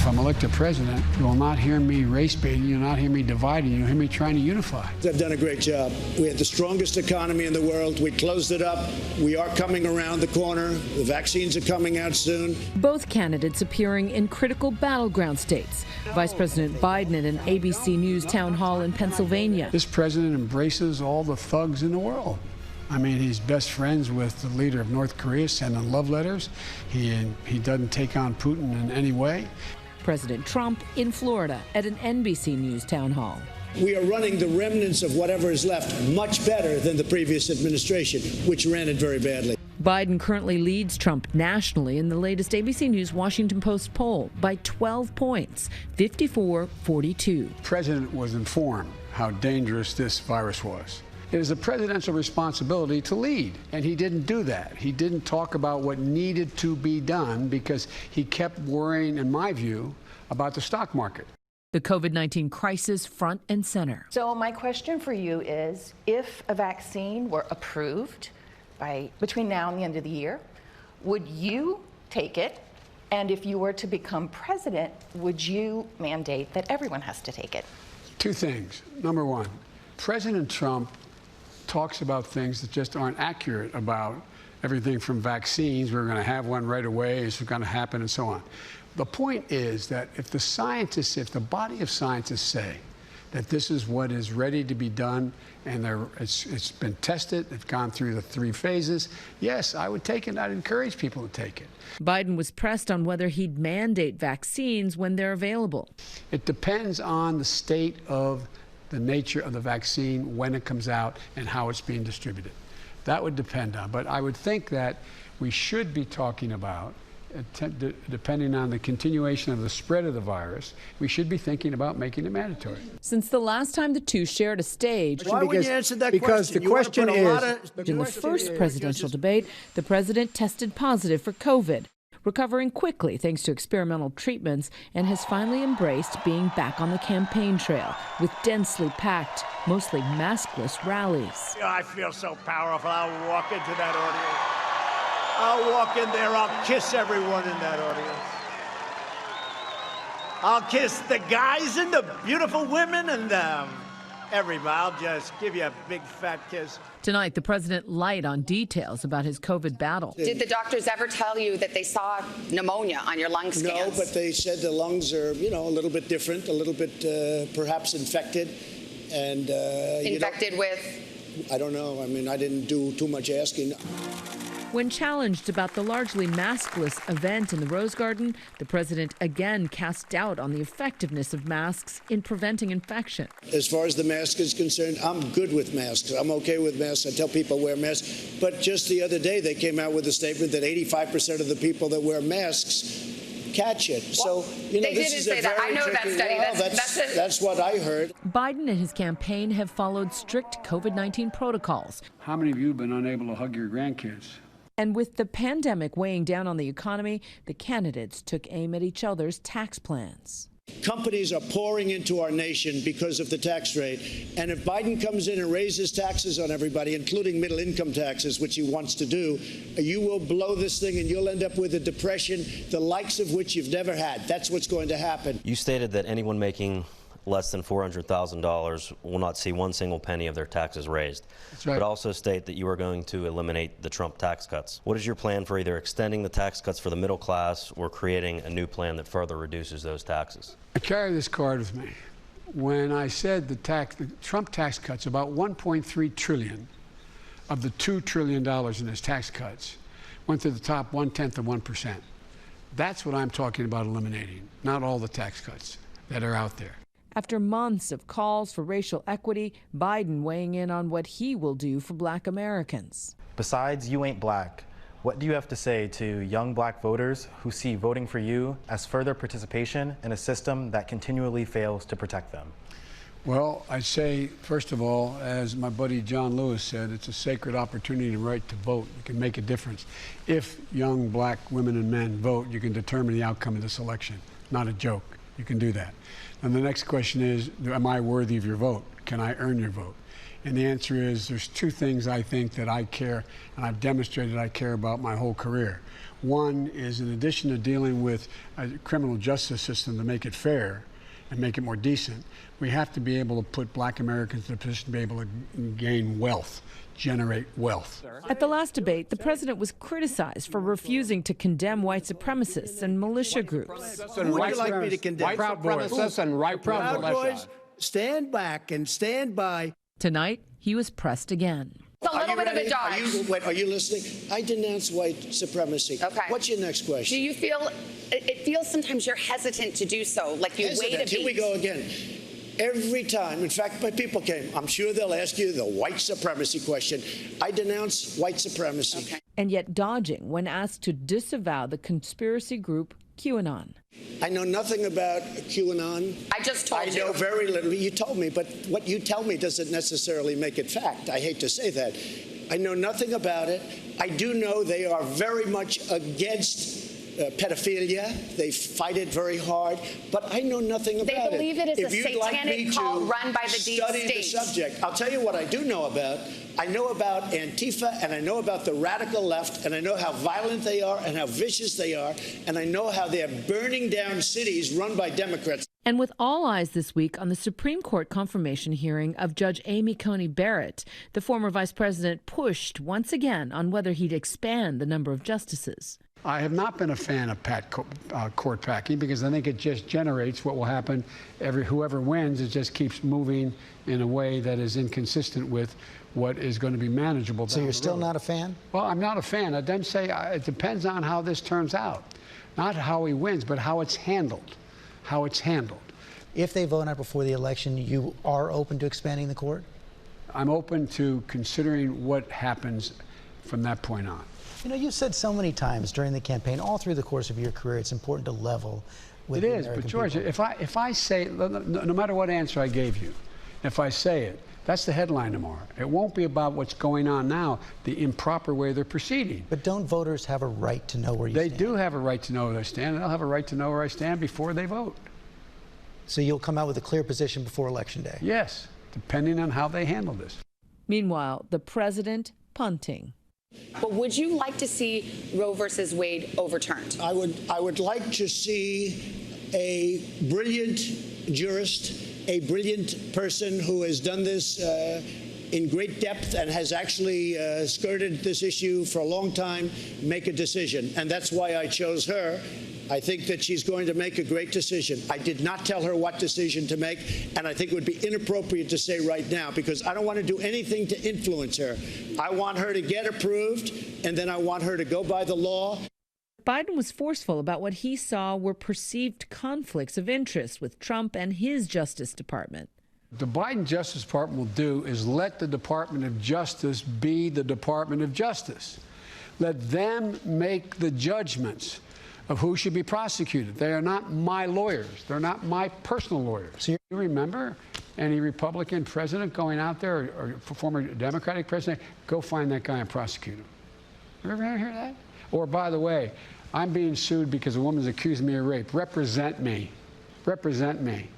if I'm elected president, you will not hear me race baiting, you'll not hear me dividing, you'll hear me trying to unify. They've done a great job. We had the strongest economy in the world. We closed it up. We are coming around the corner. The vaccines are coming out soon. Both candidates appearing in critical battleground states. Vice President Biden at an ABC News town hall in Pennsylvania. This president embraces all the thugs in the world. I mean, he's best friends with the leader of North Korea, sending love letters. He doesn't take on Putin in any way. President Trump in Florida at an NBC News town hall. We are running the remnants of whatever is left much better than the previous administration, which ran it very badly. Biden currently leads Trump nationally in the latest ABC News Washington Post poll by 12 points, 54-42. The president was informed how dangerous this virus was. It is a presidential responsibility to lead, and he didn't do that. He didn't talk about what needed to be done because he kept worrying, in my view, about the stock market. The COVID-19 crisis front and center. So my question for you is, if a vaccine were approved between now and the end of the year, would you take it? And if you were to become president, would you mandate that everyone has to take it? Two things. Number one, President Trump talks about things that just aren't accurate about everything from vaccines. We're going to have one right away. It's going to happen and so on. The point is that if the body of scientists say that this is what is ready to be done and it's been tested, it's gone through the 3 phases, yes, I would take it. I'd encourage people to take it. Biden was pressed on whether he'd mandate vaccines when they're available. It depends on the state of the nature of the vaccine, when it comes out, and how it's being distributed. That would depend on. But I would think that we should be talking about, depending on the continuation of the spread of the virus, we should be thinking about making it mandatory. Since the last time the two shared a stage, Why would you answer that because question? the question is, in the first presidential debate, the president tested positive for COVID, recovering quickly thanks to experimental treatments, and has finally embraced being back on the campaign trail with densely packed, mostly maskless rallies. I feel so powerful. I'll walk into that audience. I'll walk in there. I'll kiss everyone in that audience. I'll kiss the guys and the beautiful women and everybody. I'll just give you a big fat kiss. Tonight, the president light on details about his COVID battle. Did the doctors ever tell you that they saw pneumonia on your lung scans? No, but they said the lungs are, a little bit different, a little bit perhaps infected. And infected with? I don't know. I mean, I didn't do too much asking. When challenged about the largely maskless event in the Rose Garden, the president again cast doubt on the effectiveness of masks in preventing infection. As far as the mask is concerned, I'm good with masks. I'm okay with masks. I tell people wear masks. But just the other day, they came out with a statement that 85% of the people that wear masks catch it. Well, so, they didn't say that. I know that study. Well, that's what I heard. Biden and his campaign have followed strict COVID-19 protocols. how many of you have been unable to hug your grandkids? And with the pandemic weighing down on the economy, the candidates took aim at each other's tax plans. Companies are pouring into our nation because of the tax rate. And if Biden comes in and raises taxes on everybody, including middle income taxes, which he wants to do, you will blow this thing and you'll end up with a depression, the likes of which you've never had. That's what's going to happen. You stated that anyone making less than $400,000 will not see one single penny of their taxes raised. That's right. But also state that you are going to eliminate the Trump tax cuts. What is your plan for either extending the tax cuts for the middle class or creating a new plan that further reduces those taxes? I carry this card with me. When I said the Trump tax cuts, about $1.3 trillion of the $2 trillion in his tax cuts went to the top 1/10 of 1%. That's what I'm talking about eliminating, not all the tax cuts that are out there. After months of calls for racial equity, Biden weighing in on what he will do for Black Americans. Besides You Ain't Black, what do you have to say to young Black voters who see voting for you as further participation in a system that continually fails to protect them? Well, I say, first of all, as my buddy John Lewis said, it's a sacred opportunity and right to vote. You can make a difference. If young Black women and men vote, you can determine the outcome of this election. Not a joke. You can do that. And the next question is, am I worthy of your vote? Can I earn your vote? And the answer is there's two things I think that I care, and I've demonstrated I care about my whole career. One is, in addition to dealing with a criminal justice system to make it fair and make it more decent, we have to be able to put black Americans in a position to be able to gain wealth, generate wealth. At the last debate, the president was criticized for refusing to condemn white supremacists and militia groups. Who would you like me to condemn? White supremacists and Proud Boys, stand back and stand by. Tonight, he was pressed again. It's a little bit of a dodge. Are you listening? I denounce white supremacy. Okay. What's your next question? Do you feel, it feels sometimes you're hesitant to do so, like you wait a beat. Here we go again. Every time, in fact, my people came, I'm sure they'll ask you the white supremacy question. I denounce white supremacy. Okay. And yet dodging when asked to disavow the conspiracy group QAnon. I know nothing about QAnon. I just told you. I know very little. You told me, but what you tell me doesn't necessarily make it fact. I hate to say that. I know nothing about it. I do know they are very much against pedophilia. They fight it very hard, but I know nothing about it. They believe it is If a you'd like satanic me cult to run by the deep study the state. subject, I'll tell you what I do know about. I know about Antifa, and I know about the radical left, and I know how violent they are and how vicious they are, and I know how they're burning down cities run by Democrats. And with all eyes this week on the Supreme Court confirmation hearing of Judge Amy Coney Barrett, the former vice president pushed once again on whether he'd expand the number of justices. I have not been a fan of court packing because I think it just generates what will happen. Whoever wins, it just keeps moving in a way that is inconsistent with what is going to be manageable. So you're still not a fan? Well, I'm not a fan. I then say it depends on how this turns out. Not how he wins, but how it's handled. How it's handled. If they vote out before the election, you are open to expanding the court? I'm open to considering what happens from that point on. You know, you said so many times during the campaign, all through the course of your career, it's important to level with the American but George, people. if I say, no matter what answer I gave you, if I say it, that's the headline tomorrow. It won't be about what's going on now, the improper way they're proceeding. But don't voters have a right to know where you stand? They do have a right to know where they stand, and they'll have a right to know where I stand before they vote. So you'll come out with a clear position before Election Day? Yes, depending on how they handle this. Meanwhile, the president punting. But would you like to see Roe versus Wade overturned? I would like to see a brilliant jurist, a brilliant person who has done this in great depth and has actually skirted this issue for a long time, make a decision. And that's why I chose her. I think that she's going to make a great decision. I did not tell her what decision to make, and I think it would be inappropriate to say right now because I don't want to do anything to influence her. I want her to get approved, and then I want her to go by the law. Biden was forceful about what he saw were perceived conflicts of interest with Trump and his Justice Department. What the Biden Justice Department will do is let the Department of Justice be the Department of Justice. Let them make the judgments of who should be prosecuted. They are not my lawyers. They're not my personal lawyers. So you remember any Republican president going out there or former Democratic president, go find that guy and prosecute him. You ever hear that? Or, by the way, I'm being sued because a woman's accusing me of rape. Represent me. Represent me.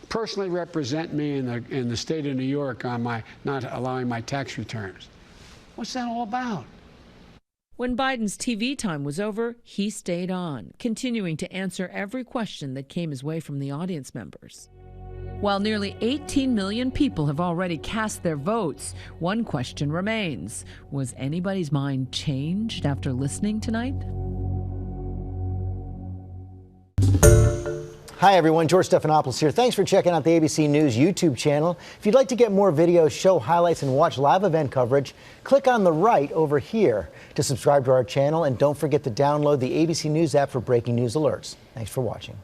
Personally represent me in the state of New York on my not allowing my tax returns. What's that all about? When Biden's TV time was over, he stayed on, continuing to answer every question that came his way from the audience members. While nearly 18 million people have already cast their votes, one question remains. Was anybody's mind changed after listening tonight? Hi everyone, George Stephanopoulos here. Thanks for checking out the ABC News YouTube channel. If you'd like to get more videos, show highlights, and watch live event coverage, click on the right over here to subscribe to our channel, and don't forget to download the ABC News app for breaking news alerts. Thanks for watching.